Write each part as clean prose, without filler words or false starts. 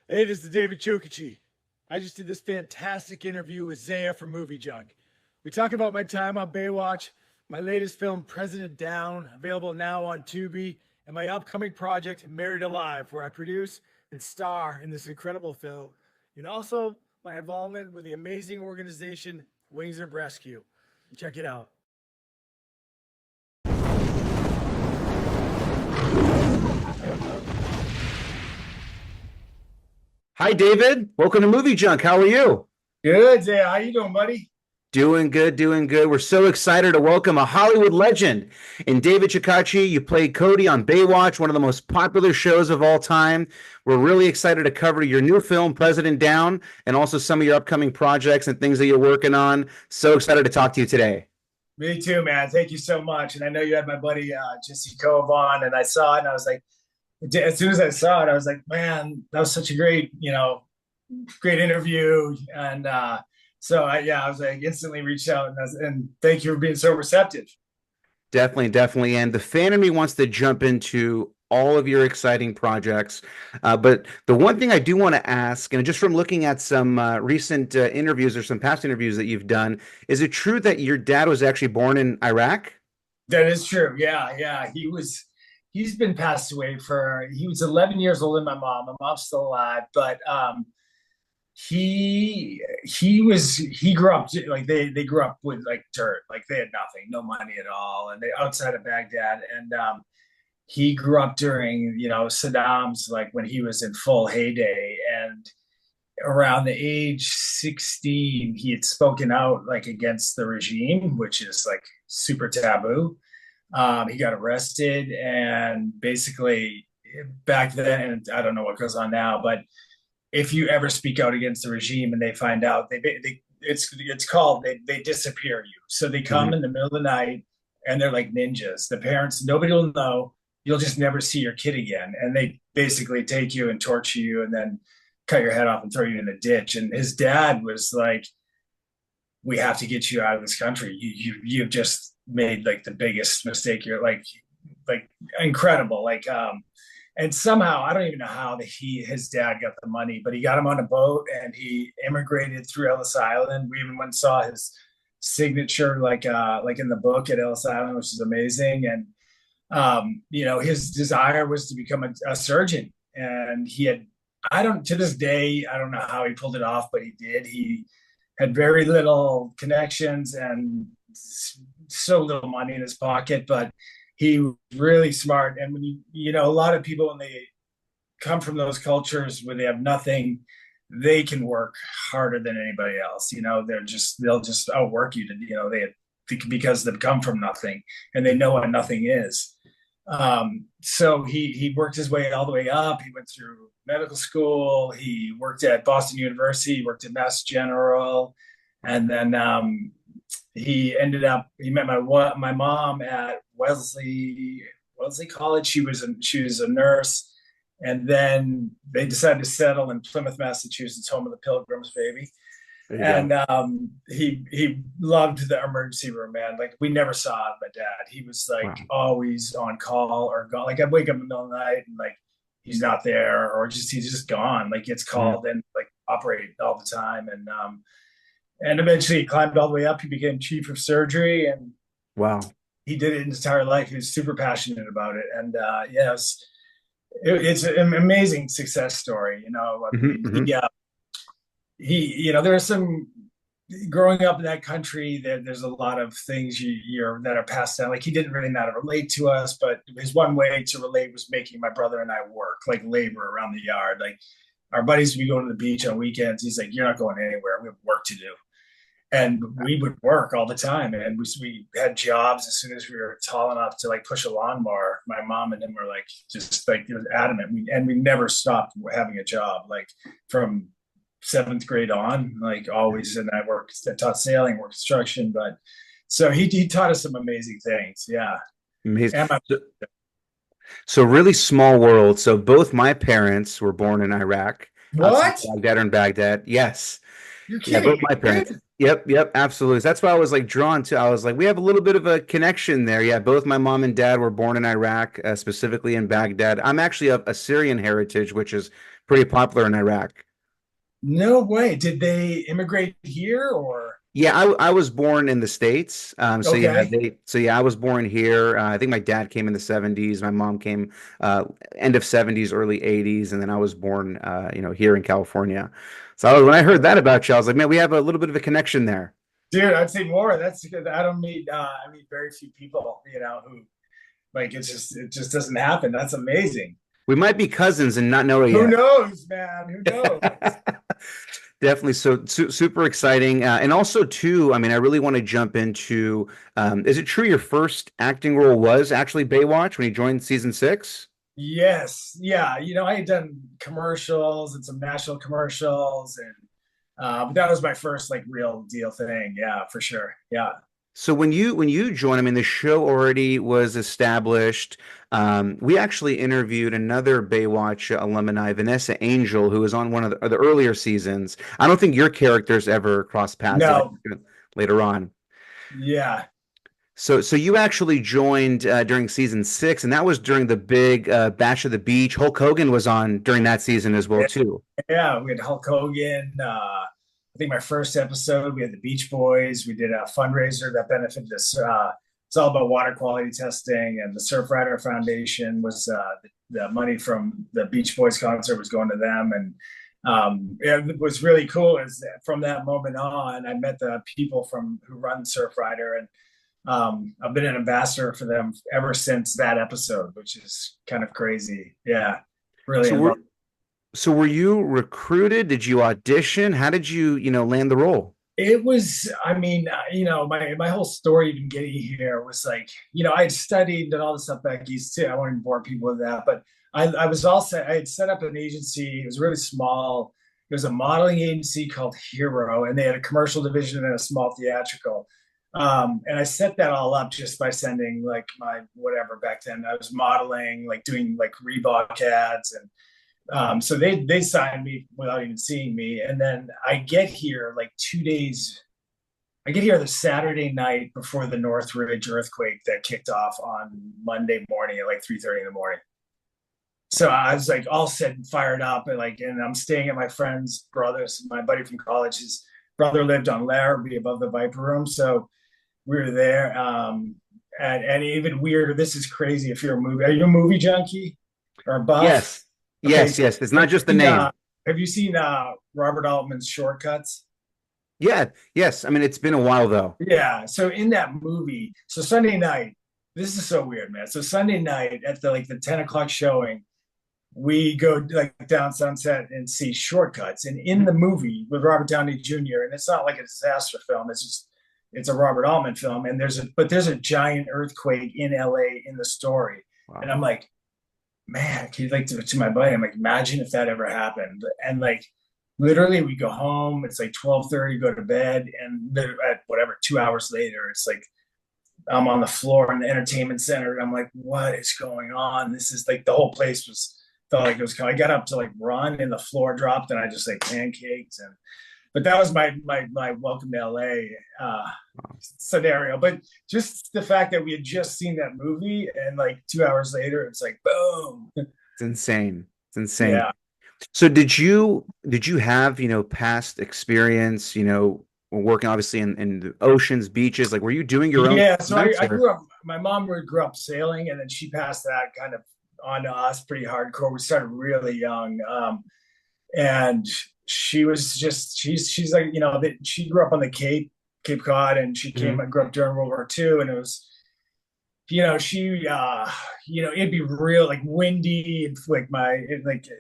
Hey, this is David Chokachi. I just did this fantastic interview with Zaya from MovieJunk. We talk about my time on Baywatch, my latest film, President Down, available now on Tubi, and my upcoming project, Married Alive, where I produce and star in this incredible film, and also my involvement with the amazing organization Wings and Rescue. Check it out. Hi, David. Welcome to Movie Junk. How are you? Good, Zaya. How you doing, buddy? Doing good, doing good. We're so excited to welcome a Hollywood legend in David Chokachi. You played Cody on Baywatch, one of the most popular shows of all time. We're really excited to cover your new film, President Down, and also some of your upcoming projects and things that you're working on. So excited to talk to you today. Me too, man. Thank you so much. And I know you had my buddy Jessie Kove on, and I saw it, and I was like, as soon as I saw it, I was like, man, that was such a great, great interview. And I was like, instantly reached out, and thank you for being so receptive. Definitely, definitely. And the fan in me wants to jump into all of your exciting projects. But the one thing I do want to ask, and just from looking at some recent interviews or some past interviews that you've done, is it true that your dad was actually born in Iraq? That is true. Yeah, yeah. He's been passed away he was 11 years older than my mom. My mom's still alive, but he grew up like they grew up with like dirt, like they had nothing, no money at all, and they outside of Baghdad. And he grew up during Saddam's, like when he was in full heyday. And around the age 16 he had spoken out like against the regime, which is like super taboo. He got arrested, and basically back then, and I don't know what goes on now, but if you ever speak out against the regime and they find out, it's called they disappear you. So they come in the middle of the night, and they're like ninjas. The parents, nobody will know. You'll just never see your kid again, and they basically take you and torture you, and then cut your head off and throw you in a ditch. And his dad was like, "We have to get you out of this country. You've just made like the biggest mistake. You're like incredible, and somehow I don't even know how his dad got the money, but he got him on a boat and he immigrated through Ellis Island. We even went and saw his signature, like in the book at Ellis Island, which is amazing. And his desire was to become a surgeon, and he had, I don't, to this day, I don't know how he pulled it off, but he did. He had very little connections and so little money in his pocket, but he was really smart. And when a lot of people, when they come from those cultures where they have nothing, they can work harder than anybody else. They'll just outwork you because they've come from nothing and they know what nothing is. So he worked his way all the way up. He went through medical school. He worked at Boston University. He worked at Mass General, and then he met my mom at Wesley College. She was a nurse, and then they decided to settle in Plymouth, Massachusetts, home of the Pilgrims, baby. And he loved the emergency room, man. Like, we never saw my dad. He was like always on call or gone. Like, I'd wake up in the middle of the night and like he's not there, or he's just gone. Like, gets called and like operate all the time. And eventually he climbed all the way up. He became chief of surgery, and Wow. he did it his entire life. He was super passionate about it. And it's an amazing success story. There's some, growing up in that country, there's a lot of things that are passed down. Like, he didn't really know how to relate to us, but his one way to relate was making my brother and I work, like labor around the yard. Like, our buddies would be going to the beach on weekends. He's like, "You're not going anywhere. We have work to do." And we would work all the time. And we had jobs as soon as we were tall enough to like push a lawnmower. My mom and him were like, just like, it was adamant. We never stopped having a job, like from seventh grade on, like always. And I taught sailing, worked construction, but so he taught us some amazing things. Yeah. Amazing. So really small world. So both my parents were born in Iraq. What? Baghdad or in Baghdad. Yes. You're kidding. Both my parents. Yep, absolutely. That's why I was like drawn to. I was like, we have a little bit of a connection there. Yeah, both my mom and dad were born in Iraq, specifically in Baghdad. I'm actually of Assyrian heritage, which is pretty popular in Iraq. No way. Did they immigrate here or? Yeah, I was born in the States. Okay. So yeah, I was born here. I think my dad came in the 70s. My mom came uh, end of 70s, early 80s, and then I was born here in California. So when I heard that about you, I was like, man, we have a little bit of a connection there. Dude, I'd say more. That's because I meet very few people, who like it just doesn't happen. That's amazing. We might be cousins and not know it Who yet. knows, man? Who knows? Definitely super exciting. And also too, I mean, I really want to jump into, is it true your first acting role was actually Baywatch when you joined season 6? Yes. Yeah. I had done commercials and some national commercials and but that was my first like real deal thing. Yeah, for sure. Yeah. So when you joined, I mean, the show already was established. We actually interviewed another Baywatch alumni, Vanessa Angel, who was on one of the earlier seasons. I don't think your characters ever crossed paths No. later on. Yeah. So you actually joined during season 6, and that was during the big Bash of the Beach. Hulk Hogan was on during that season as well too. Yeah. We had Hulk Hogan. I think my first episode, we had the Beach Boys. We did a fundraiser that benefited us. It's all about water quality testing, and the Surfrider Foundation was the money from the Beach Boys concert was going to them. And it was really cool. Is that from that moment on, I met the people who run Surfrider, and I've been an ambassador for them ever since that episode, which is kind of crazy. Yeah, really So we're involved. So were you recruited? Did you audition? How did you land the role? It was, I mean, my whole story even getting here was like, I had studied and all this stuff back east too. I won't bore people with that, but I had set up an agency. It was really small. It was a modeling agency called Hero, and they had a commercial division and a small theatrical. And I set that all up just by sending like my whatever back then. I was modeling, like doing like Reebok ads, and so they signed me without even seeing me. And then I get here like 2 days. I get here the Saturday night before the Northridge earthquake that kicked off on Monday morning at like 3:30 in the morning. So I was like all set and fired up, and I'm staying at my friend's brother's. My buddy from college, his brother lived on Larrabee above the Viper Room, so we were there. And even weirder, this is crazy. If you're a movie, are you a movie junkie or a buff? Yes. Okay, Yes, yes. It's not just the name. have you seen Robert Altman's Shortcuts? Yeah, yes. I mean, it's been a while though. Yeah. So in that movie, so Sunday night, this is so weird, man. So Sunday night at the 10 o'clock showing, we go like down Sunset and see Shortcuts. And in the movie with Robert Downey Jr., and it's not like a disaster film, it's a Robert Altman film, and there's a giant earthquake in LA in the story. Wow. And I'm like, man, can you like to my buddy? I'm like, imagine if that ever happened. And like literally we go home, it's like 12:30, go to bed, and at whatever 2 hours later, it's like I'm on the floor in the entertainment center, and I'm like, what is going on? This is like the whole place was felt like it was I got up to like run and the floor dropped and I just like pancaked. And but that was my welcome to LA scenario. But just the fact that we had just seen that movie and like 2 hours later, it's like boom. It's insane. It's insane. Yeah. So did you have, past experience, working obviously in the oceans, beaches? Like, were you doing your own Yeah. So I stunts or- grew up, my mom grew up sailing, and then she passed that kind of on to us pretty hardcore. We started really young. And she's like, she grew up on the Cape Cod, and she Mhm. grew up during World War II, and it was, it'd be real like windy, and like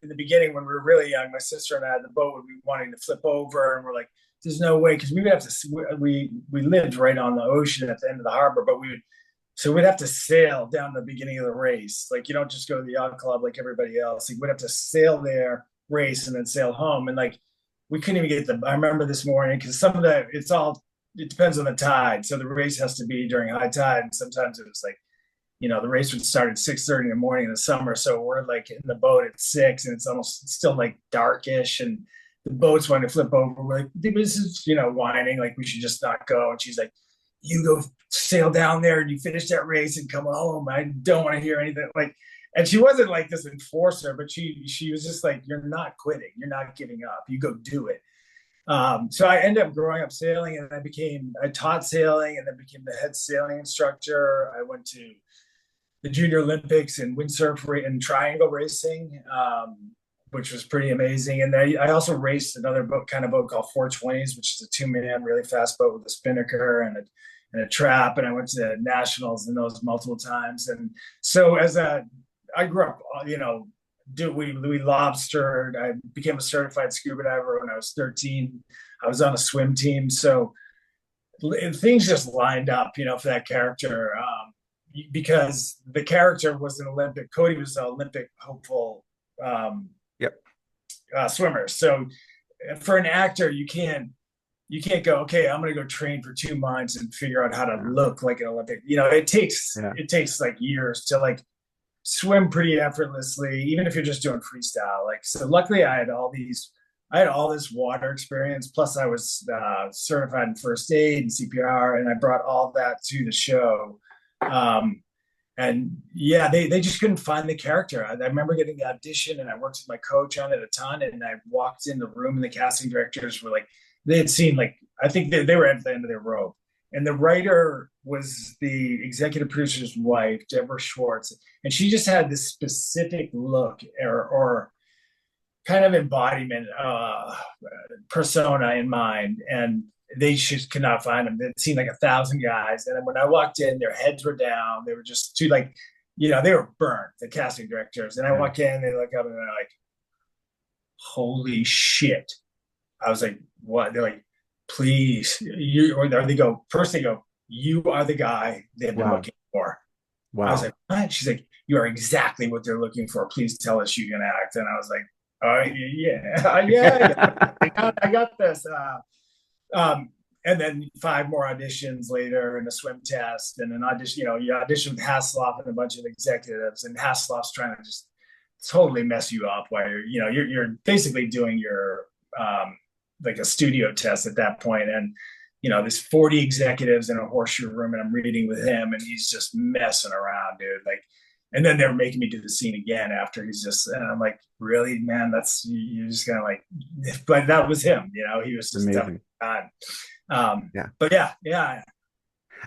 in the beginning when we were really young, my sister and I, the boat would be wanting to flip over, and we're like, there's no way, because we would have to, we lived right on the ocean at the end of the harbor, but we'd have to sail down the beginning of the race. Like you don't just go to the yacht club like everybody else. Like we'd have to sail there, race, and then sail home. And like we couldn't even get I remember this morning, because it depends on the tide. So the race has to be during high tide. And sometimes it was like, the race would start at 6:30 in the morning in the summer. So we're like in the boat at 6, and it's still like darkish, and the boat's wanting to flip over. We're like, this is, whining, like we should just not go. And she's like, you go sail down there and you finish that race and come home. I don't want to hear anything. Like, and she wasn't like this enforcer, but she was just like, you're not quitting, you're not giving up, you go do it. So I ended up growing up sailing, and I taught sailing, and then became the head sailing instructor. I went to the Junior Olympics and windsurf and triangle racing, which was pretty amazing. And I also raced another kind of boat called 420s, which is a 2-man really fast boat with a spinnaker and a trap. And I went to nationals in those multiple times. And so I grew up, we lobstered. I became a certified scuba diver when I was 13. I was on a swim team. So things just lined up, for that character. Because the character was Cody was an Olympic hopeful Yep. Swimmer. So for an actor, you can't go, okay, I'm going to go train for 2 months and figure out how to look like an Olympic. It takes like years to like swim pretty effortlessly, even if you're just doing freestyle. Like, so luckily I had all this water experience. Plus I was certified in first aid and CPR, and I brought all that to the show. And yeah, they just couldn't find the character. I remember getting the audition, and I worked with my coach on it a ton. And I walked in the room, and the casting directors were like, they had seen, like, I think they were at the end of their rope. And the writer was the executive producer's wife, Deborah Schwartz. And she just had this specific look or kind of embodiment, persona in mind. And they just could not find them. They'd seen like 1,000 guys. And when I walked in, their heads were down. They were just too, like, they were burnt, the casting directors. And I walk in, they look up, and they're like, holy shit. I was like, what? They're like, please. First they go, you are the guy they've been looking for. Wow. I was like, what? She's like, you are exactly what they're looking for. Please tell us you can act. And I was like, oh, yeah. I got this. And then 5 more auditions later, and a swim test, and an audition. You audition with Hasselhoff and a bunch of executives, and Hasselhoff's trying to just totally mess you up while you're basically doing your like a studio test at that point. And there's 40 executives in a horseshoe room, and I'm reading with him, and he's just messing around, dude. Like, and then they're making me do the scene again after and I'm like, really, man, you're just kind of like, but that was him, he was just amazing. But yeah.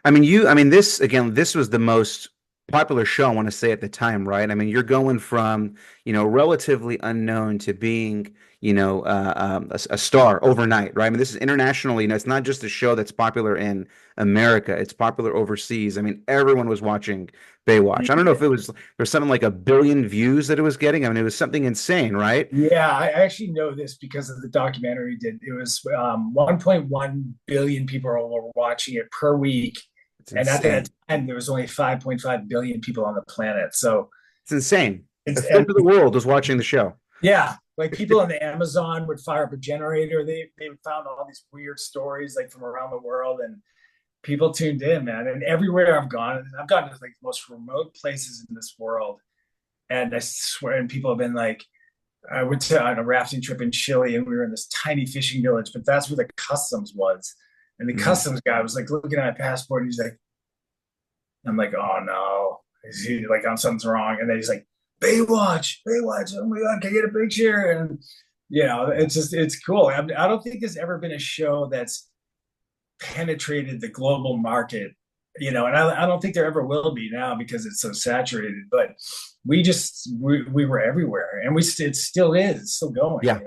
I mean, this was the most popular show, I want to say, at the time, right? I mean, you're going from, relatively unknown to being, a star overnight, right? I mean, this is internationally, it's not just a show that's popular in America, it's popular overseas. I mean, everyone was watching Baywatch. I don't know if there's something like 1 billion views that it was getting. I mean, it was something insane, right? Yeah, I actually know this because of the documentary did. It was 1.1 billion people were watching it per week. And at that time, there was only 5.5 billion people on the planet. So it's insane. A fifth of the world was watching the show. Yeah. Like, people on the Amazon would fire up a generator. They found all these weird stories, like, from around the world, and people tuned in, man. And everywhere I've gone to like the most remote places in this world. And I swear, and people have been like, I went on a rafting trip in Chile, and we were in this tiny fishing village, but that's where the customs was. And the customs guy was like looking at my passport, and he's like, I'm like, oh no, is he like, something's wrong? And then he's like, Baywatch, oh my God, can I get a picture? And it's cool. I don't think there's ever been a show that's penetrated the global market, and I don't think there ever will be now, because it's so saturated. But we were everywhere, and it still is. It's still going. Yeah.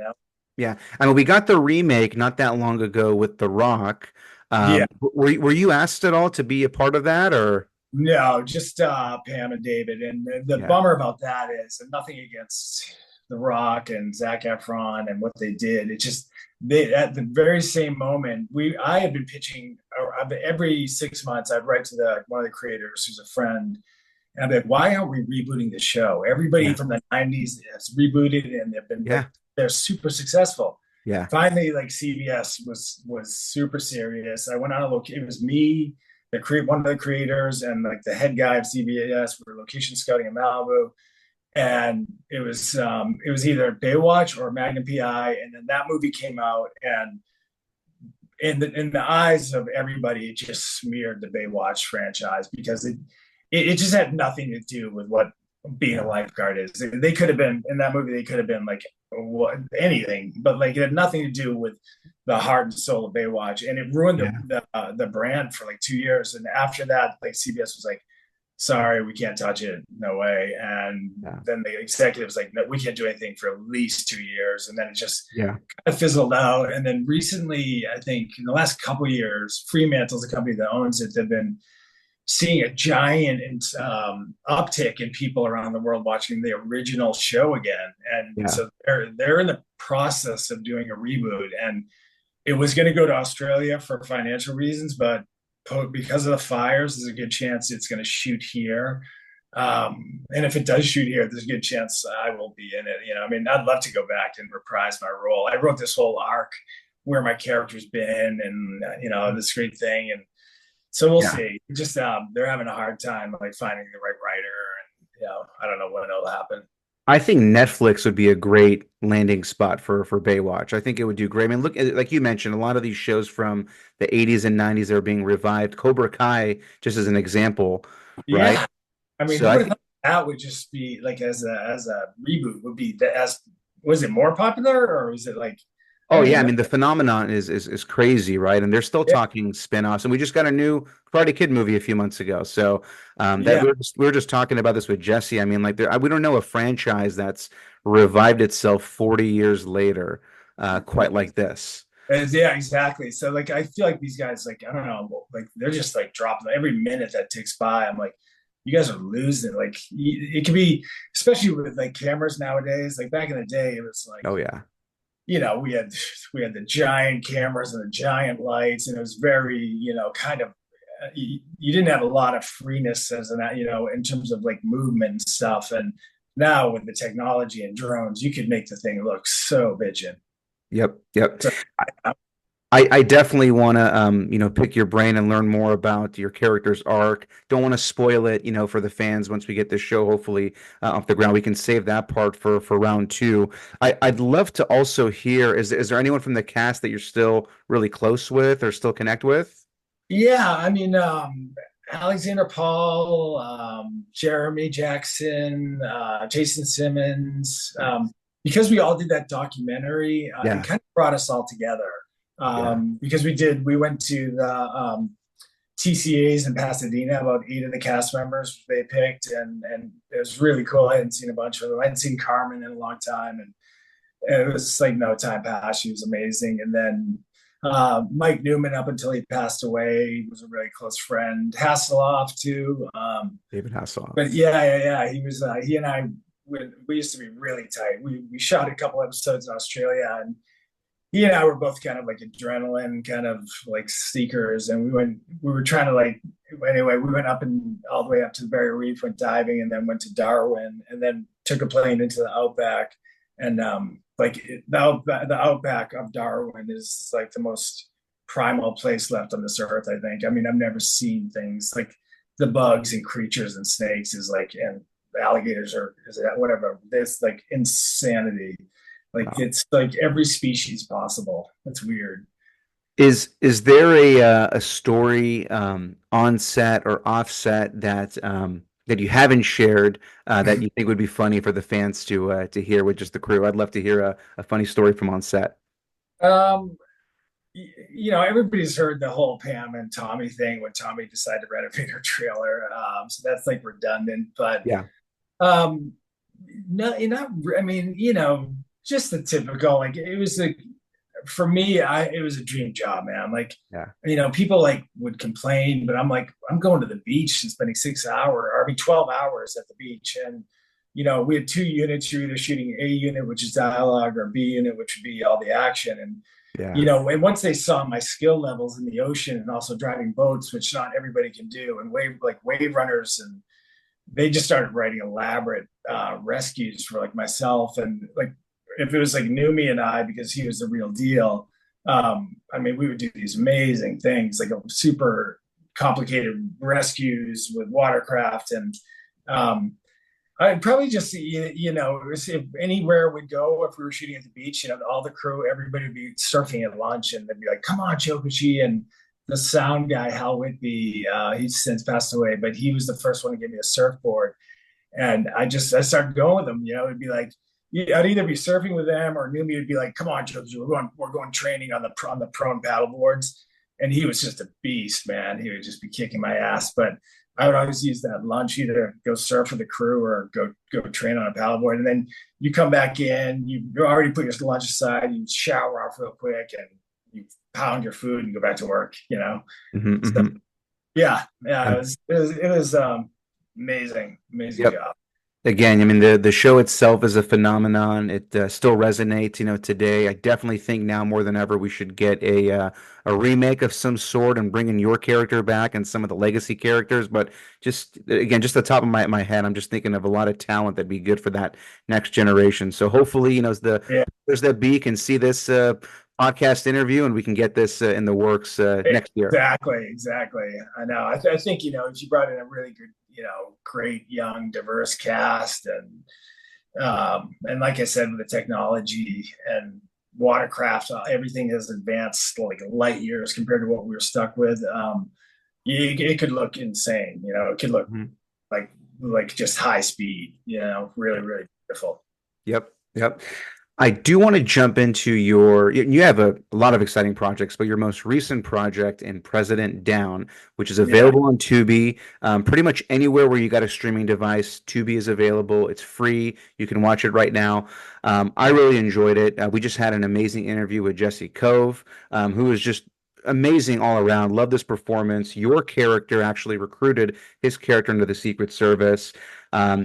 Yeah. I mean, we got the remake not that long ago with The Rock. Were you asked at all to be a part of that, or? No, just Pam and David. And the bummer about that is, and nothing against The Rock and Zac Efron and what they did. It just, at the very same moment, I had been pitching every 6 months. I'd write to one of the creators, who's a friend, and I'd be like, why aren't we rebooting the show? Everybody from the 90s has rebooted, and they're super successful. Yeah. Finally, like, CBS was super serious. I went on it was me, one of the creators, and like the head guy of CBS. We were location scouting in Malibu, and it was either Baywatch or Magnum PI. And then that movie came out, and in the eyes of everybody, it just smeared the Baywatch franchise, because it just had nothing to do with what being a Yeah. lifeguard is. They could have been in that movie. They could have been like what, anything, but like it had nothing to do with the heart and soul of Baywatch, and it ruined Yeah. the brand for like 2 years. And after that, like CBS was like, "Sorry, we can't touch it, no way." And Yeah. then the executives like, "No, we can't do anything for at least 2 years." And then it just Yeah. kind of fizzled out. And then recently, I think in the last couple of years, Fremantle's the company that owns it. They've been seeing a giant uptick in people around the world watching the original show again, and Yeah. so they're in the process of doing a reboot, and it was going to go to Australia for financial reasons, but because of the fires, there's a good chance it's going to shoot here. And if it does shoot here, there's a good chance I will be in it. I mean, I'd love to go back and reprise my role. I wrote this whole arc where my character's been, and this great thing, and so we'll Yeah. see. Just they're having a hard time like finding the right writer, and I don't know when it'll happen. I think Netflix would be a great landing spot for Baywatch. I think it would do great. I mean, look, like you mentioned, a lot of these shows from the 80s and 90s are being revived. Cobra Kai, just as an example, right? Yeah, I mean, So who I would have think, thought that would just be like as a reboot would be that as was it more popular or was it like I oh yeah, I mean mean the phenomenon is crazy, right? And they're still yeah, talking spin-offs, and we just got a new Karate Kid movie a few months ago. So that yeah. we were just talking about this with Jesse. I mean, like we don't know a franchise that's revived itself 40 years later, quite like this. Yeah, exactly. So like I feel like these guys like I don't know like they're just like dropping every minute that ticks by. I'm like you guys are losing. Like it can be especially with like cameras nowadays. Like back in the day, it was like Oh yeah. we had the giant cameras and the giant lights, and it was very kind of you didn't have a lot of freeness as an in terms of like movement and stuff. And now with the technology and drones, you could make the thing look so bitchin'. Yep, yep. So I definitely want to pick your brain and learn more about your character's arc. Don't want to spoil it, for the fans once we get this show hopefully off the ground. We can save that part for round two. I'd love to also hear is there anyone from the cast that you're still really close with or still connect with? yeah, I mean Alexander Paul, Jeremy Jackson, Jason Simmons, because we all did that documentary, it Yeah, kind of brought us all together. yeah. Because we went to the TCAs in Pasadena, about 8 of the cast members they picked, and it was really cool. I hadn't seen a bunch of them. I hadn't seen Carmen in a long time, and it was like no time passed. She was amazing. And then Mike Newman, up until he passed away, was a really close friend. Hasselhoff too. David Hasselhoff. But yeah. He was. He and I we used to be really tight. We shot a couple episodes in Australia, and he and I were both kind of like adrenaline kind of like seekers, and we were trying to like anyway, we went up and all the way up to the Barrier Reef, went diving, and then went to Darwin, and then took a plane into the outback. And the outback of Darwin is like the most primal place left on this earth, I think. I mean, I've never seen things like the bugs and creatures and snakes is like and alligators or is it whatever. It's like insanity. Like Wow. it's like every species possible. It's weird. Is there a story on set or offset that you haven't shared that you think would be funny for the fans to hear with just the crew? I'd love to hear a funny story from on set. Um, everybody's heard the whole Pam and Tommy thing when Tommy decided to renovate her trailer. So that's like redundant, but Yeah, um, no, you're not. I mean, just the typical. Like it was like for me, it was a dream job, man. Like, yeah, people like would complain, but I'm like, I'm going to the beach and spending 6 hours, or I mean, 12 hours at the beach. And, we had two units. You're either shooting A unit, which is dialogue, or B unit, which would be all the action. And, yeah. and once they saw my skill levels in the ocean and also driving boats, which not everybody can do, and wave runners, and they just started writing elaborate rescues for like myself. And like, if it was like Numi and I, because he was the real deal, I mean, we would do these amazing things, like a super complicated rescues with watercraft. And I'd probably just, if anywhere we'd go, if we were shooting at the beach, all the crew, everybody would be surfing at lunch, and they'd be like, come on, Chokachi. And the sound guy, Hal Whitby, he's since passed away, but he was the first one to give me a surfboard. And I started going with them. It'd be like I'd either be surfing with them or Numi would be like, "Come on, Joe, we're going training on the prone paddle boards." And he was just a beast, man. He would just be kicking my ass. But I would always use that lunch either go surf with the crew or go train on a paddleboard. And then you come back in, you already put your lunch aside, you shower off real quick, and you pound your food and go back to work. Mm-hmm, So mm-hmm. yeah, it was amazing Yep. job. Again, I mean, the show itself is a phenomenon. It still resonates, today. I definitely think now more than ever we should get a remake of some sort and bringing your character back and some of the legacy characters. But just again, just the top of my head, I'm just thinking of a lot of talent that'd be good for that next generation. So hopefully, as the Yeah, there's that be can see this podcast interview and we can get this in the works next year. exactly. I know. I think if you brought in a really good, great young diverse cast, and like I said, with the technology and watercraft, everything has advanced like light years compared to what we were stuck with. It could look insane. It could look Mhm. like just high speed. Really, really beautiful. Yep. Yep. I do want to jump into you have a lot of exciting projects, but your most recent project in President Down, which is Yeah. available on Tubi, pretty much anywhere where you got a streaming device, Tubi is available. It's free. You can watch it right now. I really enjoyed it. We just had an amazing interview with Jessie Kove, who is just amazing all around. Love this performance. Your character actually recruited his character into the Secret Service.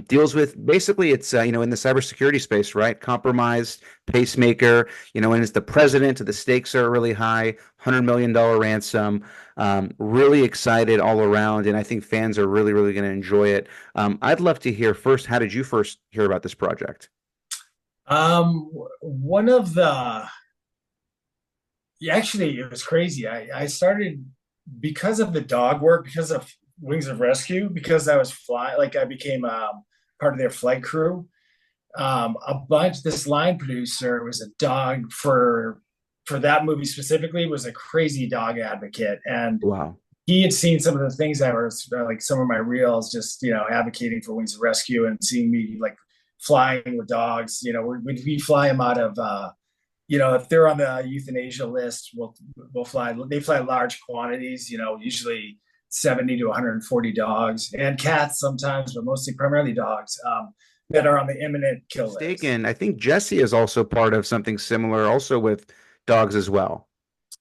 Deals with basically it's in the cybersecurity space, right? Compromised pacemaker, and it's the president. The stakes are really high, $100 million ransom. Really excited all around, and I think fans are really, really going to enjoy it. I'd love to hear first. How did you first hear about this project? One of the Yeah, actually, it was crazy. I started because of the dog work, because of Wings of Rescue, because I was like I became part of their flight crew. This line producer was a dog for that movie specifically, was a crazy dog advocate, and Wow. he had seen some of the things that were like some of my reels, just advocating for Wings of Rescue and seeing me like flying with dogs. We fly them out of if they're on the euthanasia list, we'll fly. They fly large quantities. Usually 70 to 140 dogs and cats sometimes, but mostly primarily dogs that are on the imminent kill list. Mistaken. I think Jesse is also part of something similar, also with dogs as well.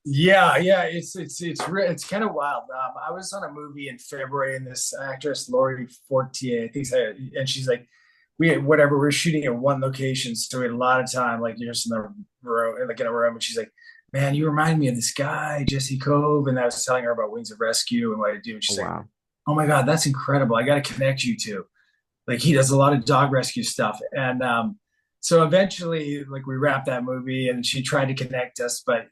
Yeah, it's kind of wild. I was on a movie in February, and this actress Lori Fortier, I think, and she's like, we're shooting at one location, so we had a lot of time, like just in the room, like in a room, and she's like, "Man, you remind me of this guy, Jessie Kove," and I was telling her about Wings of Rescue and what I do, and Oh, she's like, wow. "Oh my God, that's incredible! I got to connect you to." Like he does a lot of dog rescue stuff, and so eventually, like we wrapped that movie, and she tried to connect us, but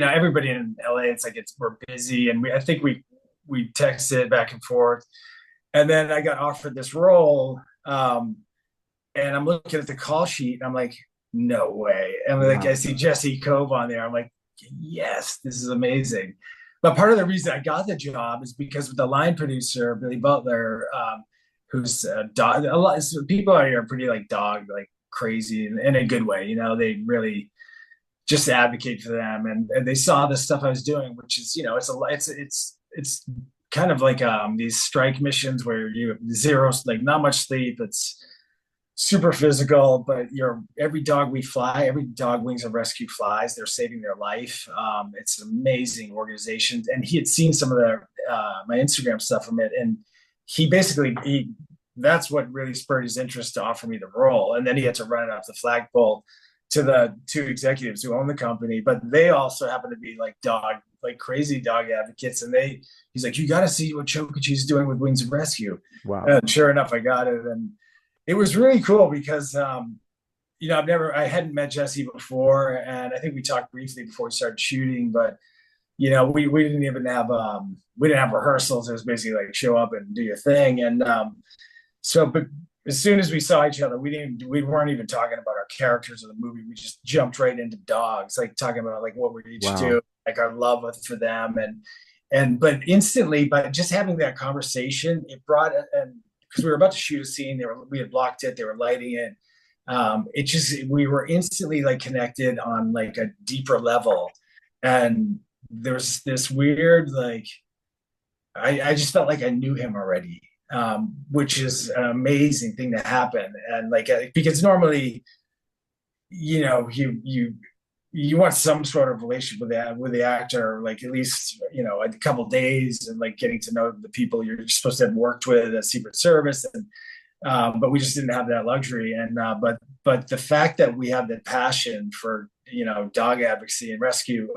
everybody in LA, it's like we're busy, and I think we texted back and forth, and then I got offered this role, and I'm looking at the call sheet, and I'm like, no way, and like I Wow. see Jessie Kove on there, I'm like, yes, this is amazing. But part of the reason I got the job is because with the line producer Billy Butler, who's a dog. A lot people are pretty like dog like crazy in a good way. They really just advocate for them, and they saw the stuff I was doing, which is it's kind of like these strike missions where you have zero, like not much sleep. It's super physical, but every dog we fly, every dog Wings of Rescue flies, they're saving their life. It's an amazing organization, and he had seen some of my Instagram stuff from it, and he that's what really spurred his interest to offer me the role. And then he had to run it up the flagpole to the two executives who own the company, but they also happen to be like crazy dog advocates. And he's like, you got to see what Chokachi's doing with Wings of Rescue. Wow. And sure enough, I got it. And it was really cool because, I hadn't met Jesse before. And I think we talked briefly before we started shooting, but we didn't even have, we didn't have rehearsals. It was basically like show up and do your thing. And, but as soon as we saw each other, we weren't even talking about our characters of the movie. We just jumped right into dogs, like talking about like what we each Wow. do, like our love for them, but instantly, by just having that conversation, it brought and because we were about to shoot a scene. We had blocked it. They were lighting it. We were instantly like connected on like a deeper level. And there's this weird, like, I just felt like I knew him already, which is an amazing thing to happen. And like, because normally, you want some sort of relationship with the actor, like at least a couple of days, and like getting to know the people you're supposed to have worked with at Secret Service, and but we just didn't have that luxury. And but the fact that we have that passion for dog advocacy and rescue,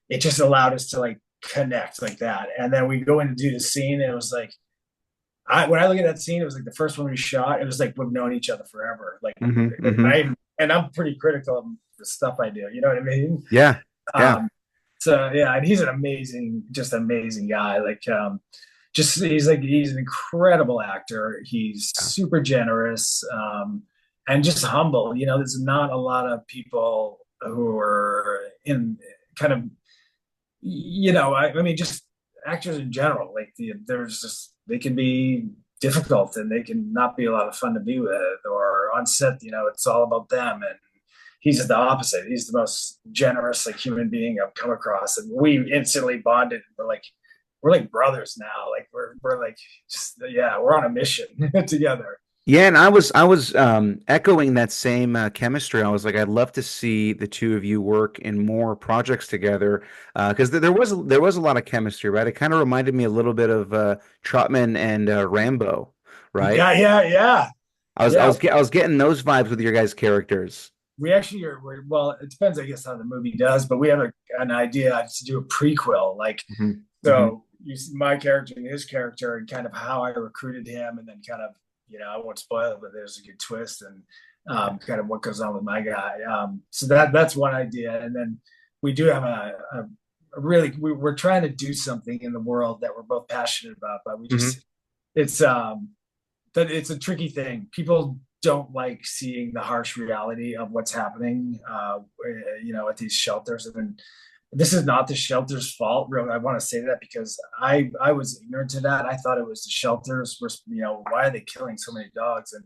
it just allowed us to like connect like that. And then we go in to do the scene, and it was like, when I look at that scene, it was like the first one we shot. It was like we've known each other forever. Like, I'm pretty critical of the stuff I do. You know what I mean? Yeah. Yeah. So yeah, and he's an amazing guy. Like, he's an incredible actor. He's super generous, and just humble. There's not a lot of people who are in kind of, I mean, just actors in general. Like they can be difficult, and they can not be a lot of fun to be with, or on set, it's all about them. And he's the opposite. He's the most generous, like, human being I've come across. And we instantly bonded. We're like brothers now. Like we're like, just, yeah, we're on a mission together. Yeah, and I was echoing that same chemistry. I was like, I'd love to see the two of you work in more projects together, because there was a lot of chemistry, right? It kind of reminded me a little bit of Trotman and Rambo, right? Yeah. I was getting those vibes with your guys' characters. We actually well, it depends, I guess, how the movie does, but we have an idea to do a prequel. Like, so you see my character and his character, and kind of how I recruited him, and then kind of, I won't spoil it, but there's a good twist, and kind of what goes on with my guy. So that's one idea. And then we do have we're trying to do something in the world that we're both passionate about, but we just, it's a tricky thing. People don't like seeing the harsh reality of what's happening, at these shelters. And this is not the shelter's fault, really. I want to say that because I was ignorant to that. I thought it was the shelters were, why are they killing so many dogs? And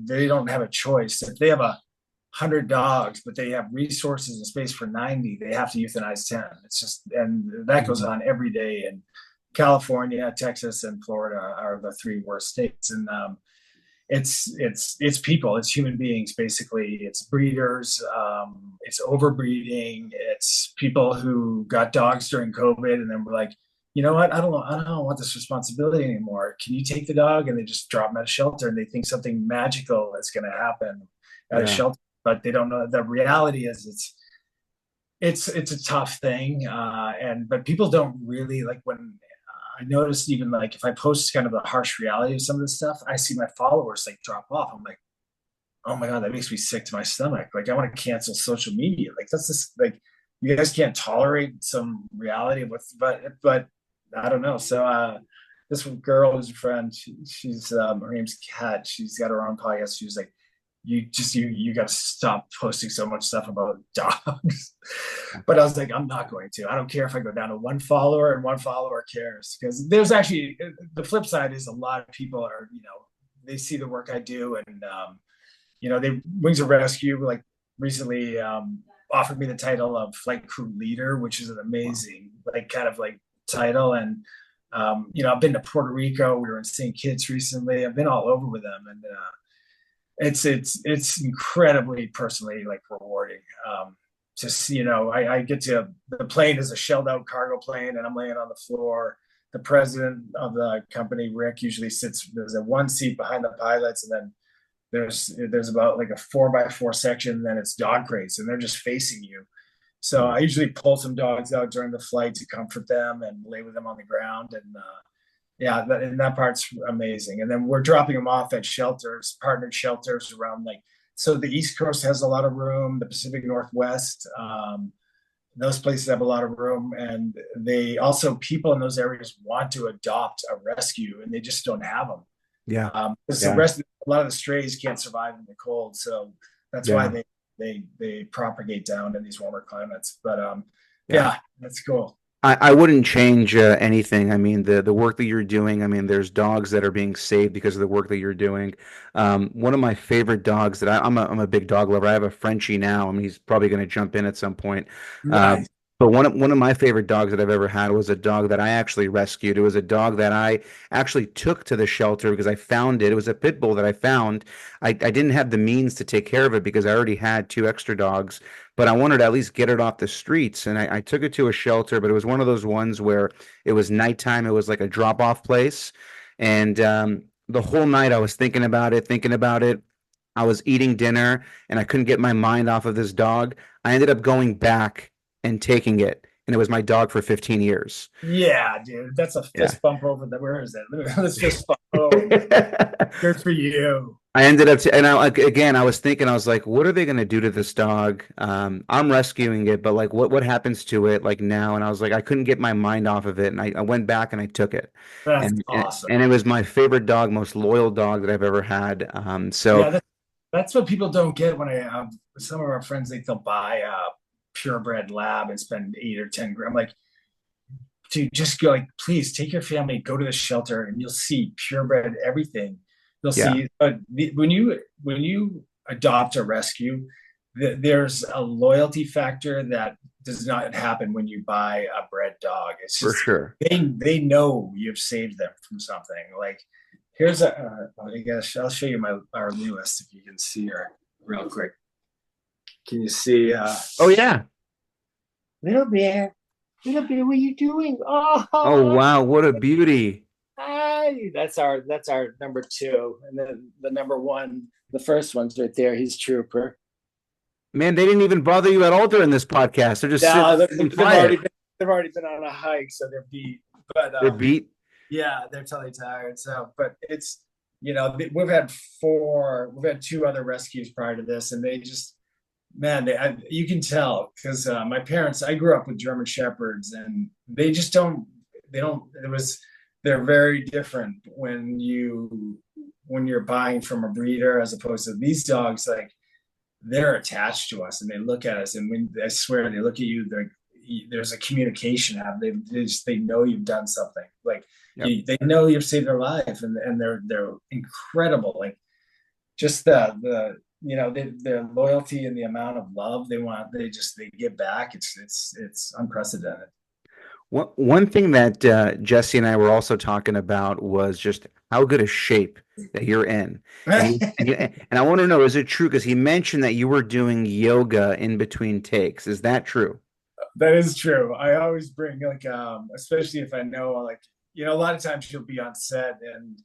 they don't have a choice. If they have 100 dogs, but they have resources and space for 90, they have to euthanize 10. It's just, and that goes on every day. And California, Texas, and Florida are the three worst states. And it's people, it's human beings, basically. It's breeders, it's overbreeding, it's people who got dogs during COVID and then were like, you know what, I don't want this responsibility anymore. Can you take the dog? And they just drop them at a shelter, and they think something magical is going to happen at a shelter, but they don't know. The reality is it's a tough thing, but people don't really like. When I noticed, even like if I post kind of the harsh reality of some of this stuff, I see my followers like drop off. I'm like, oh my God, that makes me sick to my stomach. Like, I want to cancel social media. Like, that's just like, you guys can't tolerate some reality of what's, but I don't know. So this girl who's a friend, she's her name's Kat. She's got her own podcast. She was like, you got to stop posting so much stuff about dogs. But I was like, I'm not going to. I don't care if I go down to one follower, and one follower cares, because there's actually, the flip side is a lot of people are, they see the work I do, and they Wings of Rescue like recently offered me the title of flight crew leader, which is an amazing like kind of like title. And I've been to Puerto Rico. We were in St. Kitts recently. I've been all over with them, and it's incredibly personally like rewarding. Just I get to, the plane is a shelled out cargo plane, and I'm laying on the floor. The president of the company, Rick, usually sits, there's a one seat behind the pilots, and then there's about like a 4x4 section, and then it's dog crates, and they're just facing you. So I usually pull some dogs out during the flight to comfort them and lay with them on the ground. And that part's amazing. And then we're dropping them off at shelters, partnered shelters around, like, so the East Coast has a lot of room, the Pacific Northwest, those places have a lot of room. And they also, people in those areas want to adopt a rescue, and they just don't have them. Because a lot of the strays can't survive in the cold. So that's why they propagate down in these warmer climates. But that's cool. I wouldn't change anything. I mean, the work that you're doing. I mean, there's dogs that are being saved because of the work that you're doing. One of my favorite dogs that I'm a big dog lover. I have a Frenchie now. I mean, he's probably going to jump in at some point. Uh, Nice. but one of my favorite dogs that I've ever had was a dog that I actually rescued. It was a dog that I actually took to the shelter because I found it. It was a pit bull that I found. I didn't have the means to take care of it because I already had two extra dogs, but I wanted to at least get it off the streets. And I took it to a shelter, but it was one of those ones where it was nighttime. It was like a drop off place. And the whole night I was thinking about it, thinking about it. I was eating dinner and I couldn't get my mind off of this dog. I ended up going back and taking it. And it was my dog for 15 years. Yeah, dude, that's a Yeah. fist bump over the. Where is that? Let's fist bump. Oh, good for you. I ended up, and again, I was thinking, I was like, what are they going to do to this dog? I'm rescuing it, but like, what happens to it like now? And I was like, I couldn't get my mind off of it, and I went back and I took it, That's and awesome. it was my favorite dog, most loyal dog that I've ever had. So Yeah, that's what people don't get when I some of our friends they'll buy a purebred lab and spend 8 or 10 grand. I'm like, dude, just go like, please take your family, go to the shelter, and you'll see purebred everything. You'll yeah, see when you adopt or rescue, there's a loyalty factor that does not happen when you buy a bred dog. It's for just sure. they know you've saved them from something. Like here's a I guess I'll show you our newest if you can see her real quick. Can you see Oh yeah. little bear? Little bear, what are you doing? Oh Oh, wow, what a beauty. hi. That's our number two. And then the number one, the first one's right there. He's Trooper. Man, they didn't even bother you at all during this podcast. They're just Yeah, sitting quiet. they've already been on a hike, so they're beat. But They're beat. yeah, they're totally tired. So, but it's we've had two other rescues prior to this, and they just man, you can tell because my parents, I grew up with German Shepherds, and they just don't. They're very different when you're buying from a breeder as opposed to these dogs. Like they're attached to us and they look at us, and when I swear they look at you, there's a communication happening. They know you've done something. Like Yep. they know you've saved their life, and they're incredible. Like just their loyalty and the amount of love they want, they give back. It's unprecedented. One thing that Jesse and I were also talking about was just how good a shape that you're in, and I want to know, is it true? Because he mentioned that you were doing yoga in between takes. Is that true? That is true. I always bring like especially if I know like a lot of times you'll be on set and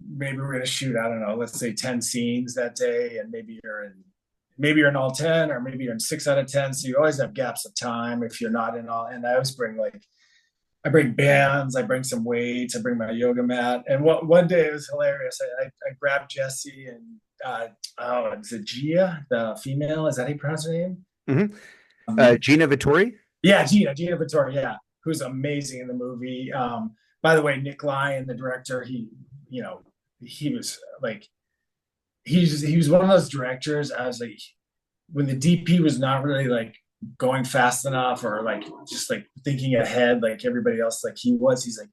maybe we're gonna shoot, I don't know, let's say 10 scenes that day, and maybe you're in all 10, or maybe you're in 6 out of 10. So you always have gaps of time if you're not in all. And I always bring I bring bands, I bring some weights, I bring my yoga mat. And one day it was hilarious. I grabbed Jessie and it's a Gia, the female. Is that how you pronounce her name? Hmm. Gina Vittori? Yeah, Gina Vittori, yeah, who's amazing in the movie. By the way, Nick Lyon, the director, you know, he was like, he was one of those directors. I was like, when the DP was not really like going fast enough or like just like thinking ahead like everybody else, like he's like,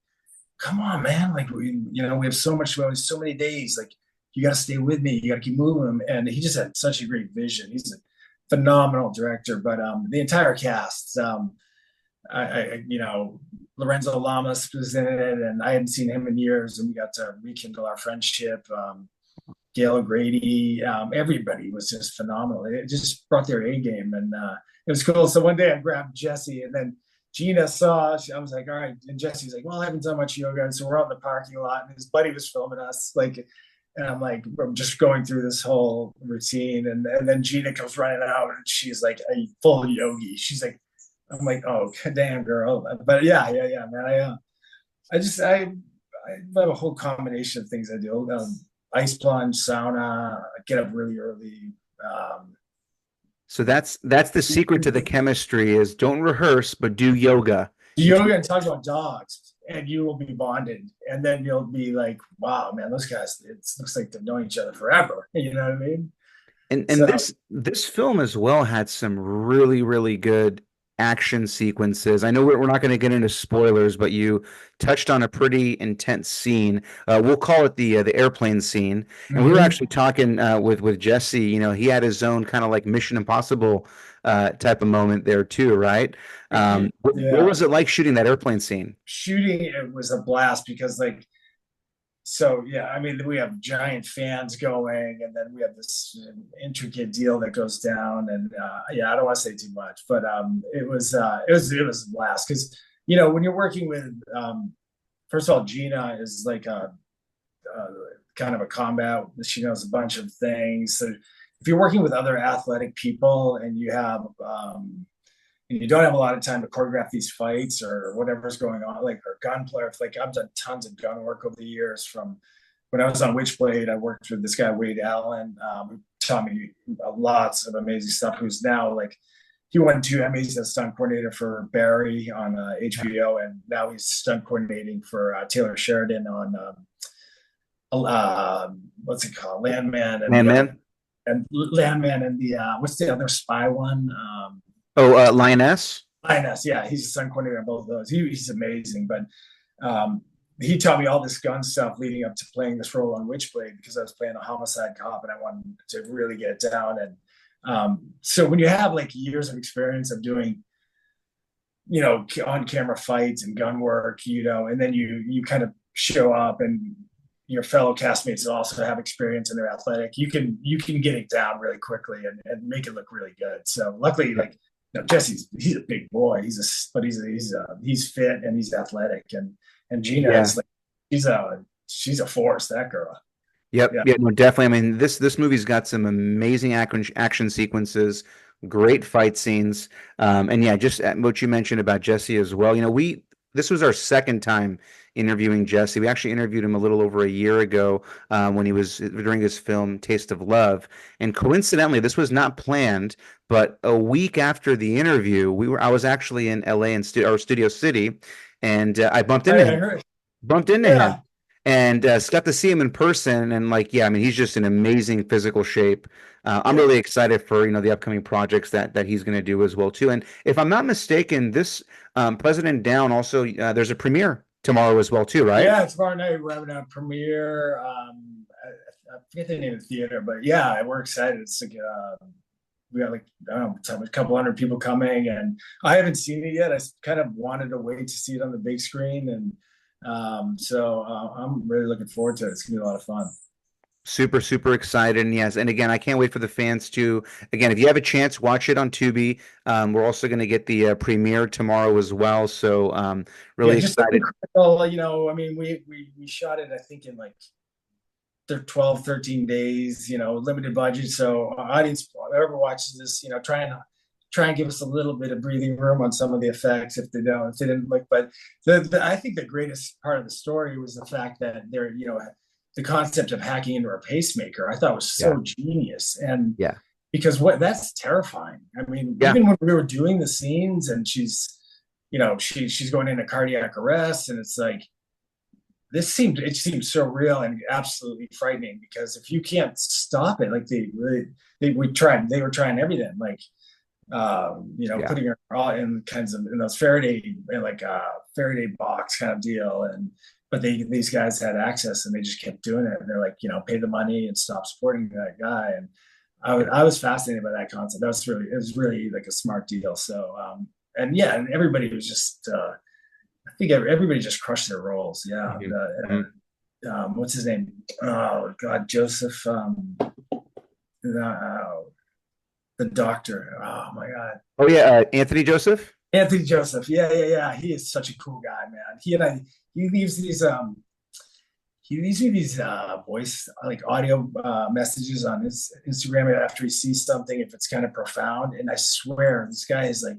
come on, man, like we have we have so many days, like you got to stay with me, you got to keep moving. And he just had such a great vision. He's a phenomenal director. But the entire cast, Lorenzo Lamas was in it, and I hadn't seen him in years, and we got to rekindle our friendship. Gail O'Grady, everybody was just phenomenal. It just brought their A game, and it was cool. So one day I grabbed Jessie, and then Gina I was like, all right. And Jesse's like, well, I haven't done much yoga. And so we're out in the parking lot, and his buddy was filming us. Like, and I'm like, I'm just going through this whole routine. And then Gina comes running out, and she's like a full yogi. She's like, I'm like, oh, damn, girl. But yeah, man. I have a whole combination of things I do. Ice plunge, sauna, get up really early. So that's the secret to the chemistry is don't rehearse, but do yoga. Yoga and talk about dogs, and you will be bonded. And then you'll be like, wow, man, those guys, it looks like they've known each other forever. You know what I mean? And So this film as well had some really, really good action sequences. I know we're not going to get into spoilers, but you touched on a pretty intense scene. We'll call it the airplane scene. And we were Hmm. actually talking with Jesse. You know, he had his own kind of like Mission Impossible type of moment there too, right? What Yeah, was it like shooting that airplane scene? shooting it was a blast because like so yeah, I mean we have giant fans going, and then we have this intricate deal that goes down, and yeah, I don't want to say too much, but it was a blast because when you're working with first of all, Gina is like a kind of a combat. She knows a bunch of things. So if you're working with other athletic people and you don't have a lot of time to choreograph these fights or whatever's going on, like or gunplay. Like I've done tons of gun work over the years. From when I was on Witchblade, I worked with this guy Wade Allen, who taught me lots of amazing stuff. Who's now like he went to amazing stunt coordinator for Barry on HBO, and now he's stunt coordinating for Taylor Sheridan on what's it called, Landman, and Man, the other man. and Landman and the what's the other spy one? Oh, Lioness. INS, yeah, he's a stunt coordinator on both of those. He's amazing, but um, he taught me all this gun stuff leading up to playing this role on Witchblade because I was playing a homicide cop and I wanted to really get it down. And so when you have like years of experience of doing, on camera fights and gun work, and then you kind of show up and your fellow castmates also have experience and they're athletic, you can get it down really quickly and make it look really good. So luckily, like he's a big boy. He's fit and he's athletic, and Gina Yeah. is like she's a force. That girl. Yep. Yeah. Yeah, no, definitely. I mean, this movie's got some amazing action sequences, great fight scenes. And yeah, just what you mentioned about Jesse as well. You know, this was our second time interviewing Jesse. We actually interviewed him a little over a year ago when he was during his film Taste of Love. And coincidentally, this was not planned, but a week after the interview, I was actually in LA in Studio City, and I I heard. bumped into him Yeah. and got to see him in person. And like, yeah, I mean, he's just in amazing physical shape. I'm Yeah. really excited for the upcoming projects that he's going to do as well too. And if I'm not mistaken, this President Down also there's a premiere tomorrow as well too, right? Yeah. Tomorrow night we're having a premiere. I forget the name of the theater, but yeah, we're excited. It's like we got like I don't know, a couple hundred people coming, and I haven't seen it yet. I kind of wanted to wait to see it on the big screen, and so I'm really looking forward to it. It's gonna be a lot of fun. Super, super excited. And yes, and again, I can't wait for the fans to, again, if you have a chance, watch it on Tubi. We're also going to get the premiere tomorrow as well. So Yeah, really just excited. incredible. I mean, we shot it, I think, in like 12, 13 days. Limited budget, so audience, whoever watches this, try and give us a little bit of breathing room on some of the effects if they didn't look. But I think the greatest part of the story was the fact that the concept of hacking into a pacemaker I thought was Yeah. so genius. And Yeah. because that's terrifying. I mean, Yeah. even when we were doing the scenes and she's going into cardiac arrest, and it's like it seemed so real and absolutely frightening, because if you can't stop it, like they were trying everything, like Yeah. putting her all in kinds of in those Faraday, like Faraday box kind of deal. And but these guys had access and they just kept doing it. And they're like, pay the money and stop supporting that guy. And I was fascinated by that concept. It was really like a smart deal. So and yeah, and everybody was just I think everybody just crushed their roles. Yeah. Mhm. Mhm. What's his name? Oh God, Joseph. Uh, the doctor. Oh my God. Oh yeah, Anthony Joseph. Anthony Joseph. Yeah, yeah, yeah. He is such a cool guy, man. He leaves these voice, like audio messages on his Instagram after he sees something, if it's kind of profound. And I swear this guy is like,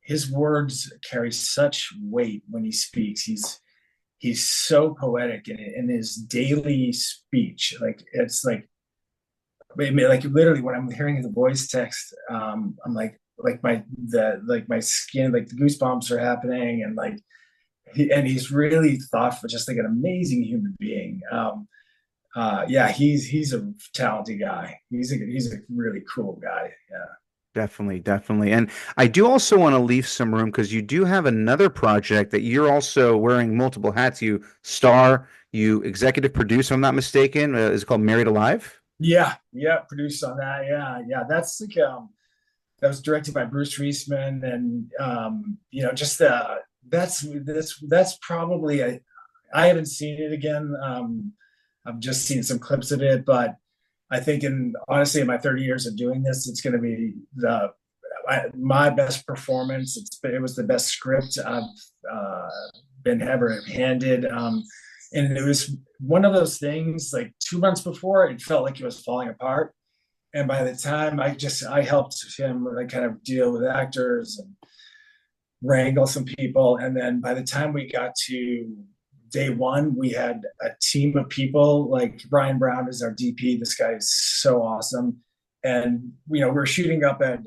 his words carry such weight when he speaks. He's so poetic in his daily speech. Like it's like literally when I'm hearing the voice text, I'm like my skin, like the goosebumps are happening, and like he's really thoughtful, just like an amazing human being. Yeah, he's a talented guy. He's a really cool guy. Yeah. Definitely, definitely. And I do also want to leave some room because you do have another project that you're also wearing multiple hats. You star, you executive produce, if I'm not mistaken. Is it called Married Alive? Yeah, yeah, produced on that. Yeah, yeah. That's like that was directed by Bruce Reisman, and just that's probably I haven't seen it again. I've just seen some clips of it, but I think honestly in my 30 years of doing this, it's going to be my best performance. It was the best script I've uh, been ever handed. And it was one of those things like 2 months before, it felt like it was falling apart. And by the time I helped him like kind of deal with actors and wrangle some people. And then by the time we got to day one, we had a team of people. Like Brian Brown is our DP. This guy is so awesome. And we're shooting up at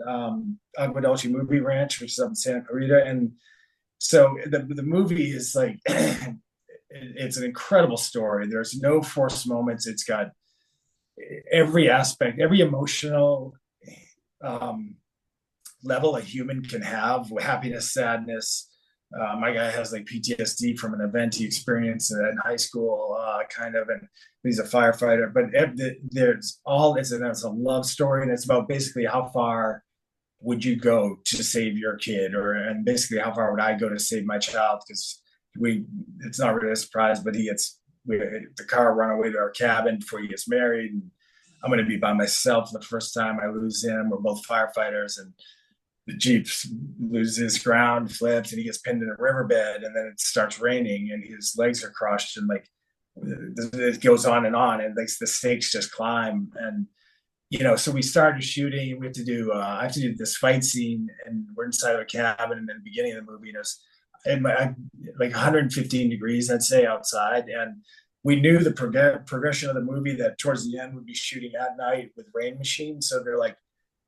Agua Dulce Movie Ranch, which is up in Santa Clarita. And so the movie is like it's an incredible story. There's no forced moments. It's got every aspect, every emotional um, level a human can have, happiness, sadness. My guy has like PTSD from an event he experienced in high school, kind of, and he's a firefighter. But it's a love story, and it's about basically how far would you go to save your kid, and basically how far would I go to save my child? Because it's not really a surprise, but the car run away to our cabin before he gets married, and I'm going to be by myself the first time I lose him. We're both firefighters, and the Jeep loses ground, flips, and he gets pinned in a riverbed, and then it starts raining, and his legs are crushed, and like it goes on, and like the stakes just climb, and so we started shooting. We have to do I have to do this fight scene, and we're inside of a cabin, and in the beginning of the movie, like 115 degrees, I'd say, outside, and we knew the progression of the movie that towards the end would be shooting at night with rain machines. So they're like,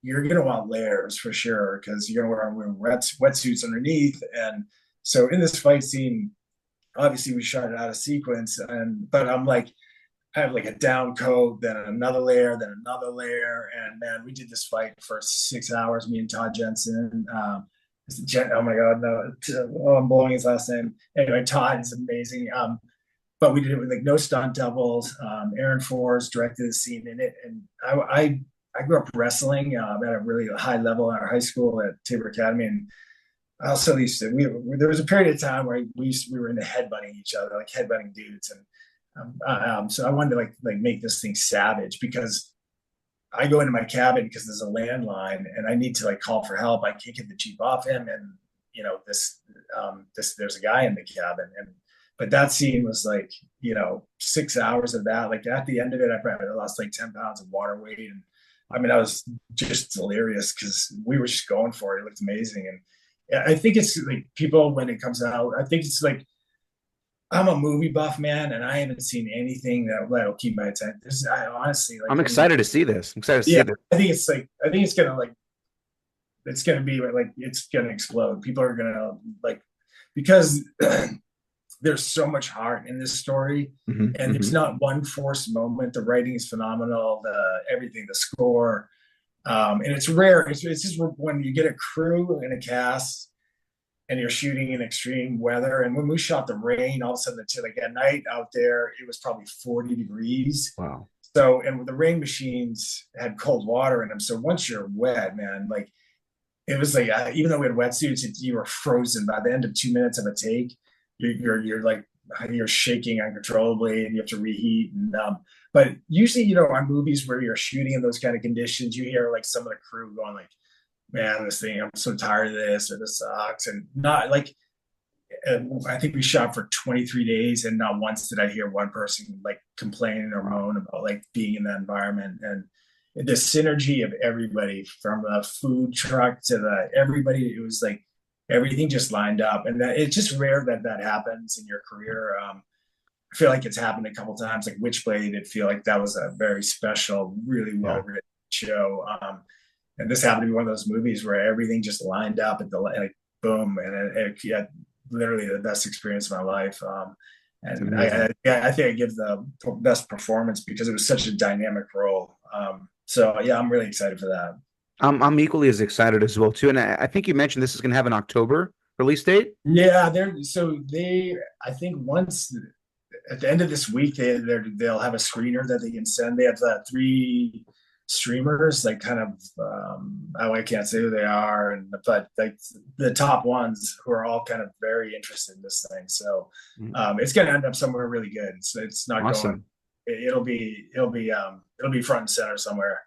you're going to want layers for sure because you're going to wear wetsuits underneath. And so in this fight scene, obviously we shot it out of sequence, but I'm like, I have like a down coat, then another layer, and man, we did this fight for 6 hours. Me and Todd Jensen. Oh my God, no! Oh, I'm blowing his last name. Anyway, Todd is amazing. But we did it with like no stunt doubles. Aaron Forrest directed the scene in it, and I grew up wrestling at a really high level in our high school at Tabor Academy, and I also used to. There was a period of time where we were into headbutting each other, like headbutting dudes, and so I wanted to like make this thing savage because I go into my cabin because there's a landline and I need to like call for help. I can't get the Jeep off him, and there's a guy in the cabin, but that scene was like 6 hours of that. Like at the end of it, I probably lost like 10 pounds of water weight, and I mean I was just delirious because we were just going for it. It looked amazing, and I think it's like people when it comes out. I think it's like I'm a movie buff, man, and I haven't seen anything that'll keep my attention. I honestly like. I'm excited to see this. I'm excited to see Yeah, this. I think it's gonna be like it's gonna explode. People are gonna like because there's so much heart in this story, Mhm, and there's mhm. not one forced moment. The writing is phenomenal. Everything, the score, and it's rare. It's just when you get a crew and a cast and you're shooting in extreme weather. And when we shot the rain, all of a sudden, like at night out there, it was probably 40 degrees. Wow. So, and the rain machines had cold water in them. So once you're wet, man, like it was like, even though we had wetsuits, you were frozen by the end of 2 minutes of a take. You're like, you're shaking uncontrollably and you have to reheat. But usually, on movies where you're shooting in those kind of conditions, you hear like some of the crew going like, man, I'm so tired of this, or this sucks. And not like, I think we shot for 23 days and not once did I hear one person like complain or moan about like being in that environment. And the synergy of everybody from the food truck to everybody, it was like everything just lined up. And it's just rare that happens in your career. I feel like it's happened a couple times, like Witchblade. I feel like that was a very special, really well written show. And this happened to be one of those movies where everything just lined up at the like boom, and it had literally the best experience of my life. And I think I give the best performance because it was such a dynamic role. So yeah, I'm really excited for that. I'm equally as excited as well too. And I think you mentioned this is going to have an October release date. Yeah, I think once at the end of this week, they'll have a screener that they can send. They have three streamers, like kind of I can't say who they are, but like the top ones who are all kind of very interested in this thing. So it's going to end up somewhere really good. It's not going. Awesome. It'll be front and center somewhere.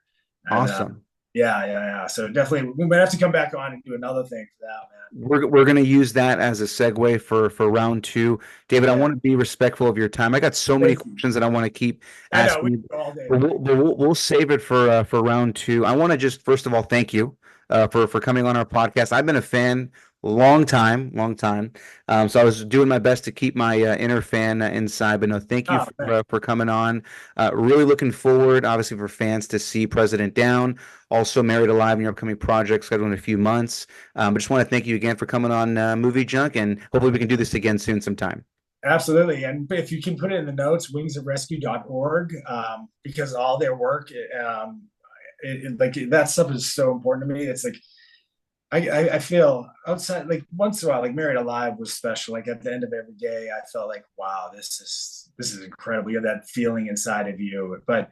And Awesome. yeah. So definitely we might have to come back on and do another thing for that, man. We're going to use that as a segue for round two. David, I Yeah. want to be respectful of your time. I got so many Thank you. questions that I want to keep I know we asking, can go all day, but man. we'll save it for round two. I want to just first of all thank you for coming on our podcast. I've been a fan long time, long time. So I was doing my best to keep my inner fan inside. But no, thank you Oh, thanks. for coming on. Really looking forward, obviously, for fans to see President Down. Also, Married Alive in your upcoming project scheduled in a few months. But just want to thank you again for coming on Movie Junk, and hopefully we can do this again soon sometime. Absolutely. And if you can put it in the notes, wingsofrescue.org, because all their work, like that stuff is so important to me. It's like, I feel outside, like once in a while, like Married Alive was special. Like at the end of every day, I felt like, wow, this is incredible. You have that feeling inside of you. But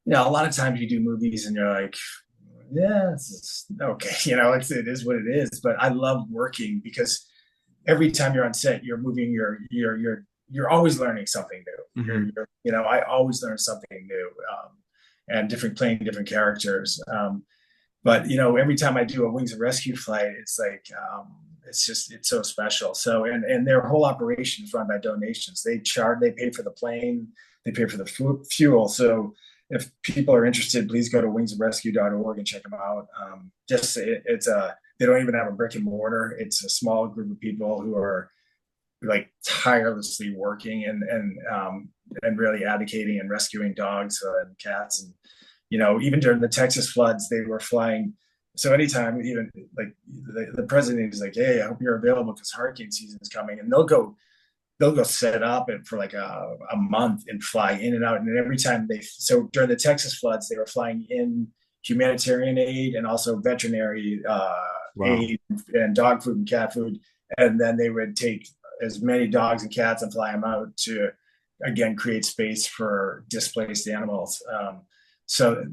a lot of times you do movies and you're like, yeah, this is okay. It is what it is. But I love working because every time you're on set, you're moving, you're always learning something new. Mm-hmm. I always learn something new, and playing different characters. But every time I do a Wings of Rescue flight, it's like it's so special. So and their whole operation is run by donations. They pay for the plane, they pay for the fuel. So if people are interested, please go to wingsofrescue.org and check them out. They don't even have a brick and mortar. It's a small group of people who are like tirelessly working and really advocating and rescuing dogs and cats. And even during the Texas floods, they were flying. So anytime, even like the president is like, "Hey, I hope you're available because hurricane season is coming," and they'll go set up and for like a month and fly in and out. And every time so during the Texas floods, they were flying in humanitarian aid and also veterinary aid and dog food and cat food. And then they would take as many dogs and cats and fly them out to, again, create space for displaced animals. So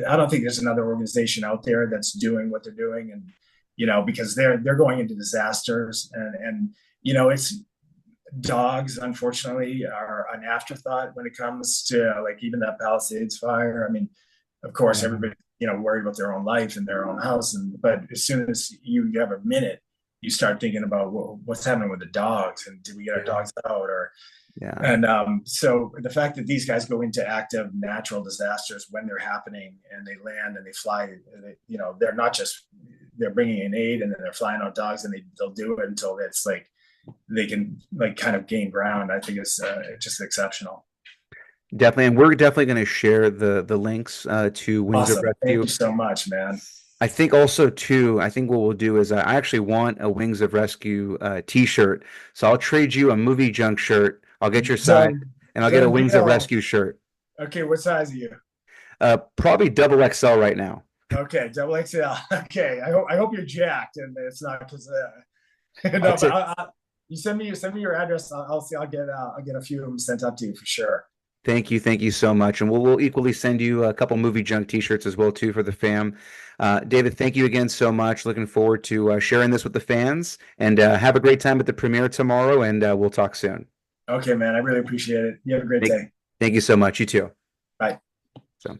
I don't think there's another organization out there that's doing what they're doing. And, because they're going into disasters and it's, dogs unfortunately are an afterthought when it comes to like even that Palisades fire. I mean, of course, everybody worried about their own life and their own house, but as soon as you have a minute, you start thinking about what's happening with the dogs and did we get our dogs out or and so the fact that these guys go into active natural disasters when they're happening and they land and they fly, they're not just they're bringing in aid and then they're flying out dogs and they'll do it until it's like they can like kind of gain ground. I think it's just exceptional. Definitely, and we're definitely going to share the links to Wings of Awesome. Rescue. Thank you so much, man. I think also too, I think what we'll do is I actually want a Wings of Rescue t-shirt. So I'll trade you a Movie Junk shirt. I'll get your size and I'll get a Wings of Rescue shirt. Okay, what size are you? Probably double XL right now. Okay, double XL. Okay, I hope you're jacked and it's not because no, but you send me your address. I'll see. I'll get a few of them sent up to you for sure. Thank you so much, and we'll equally send you a couple Movie Junk T-shirts as well too for the fam. David, thank you again so much. Looking forward to sharing this with the fans, and have a great time at the premiere tomorrow. And we'll talk soon. Okay, man. I really appreciate it. You have a great day. Thank you so much. You too. Bye. So.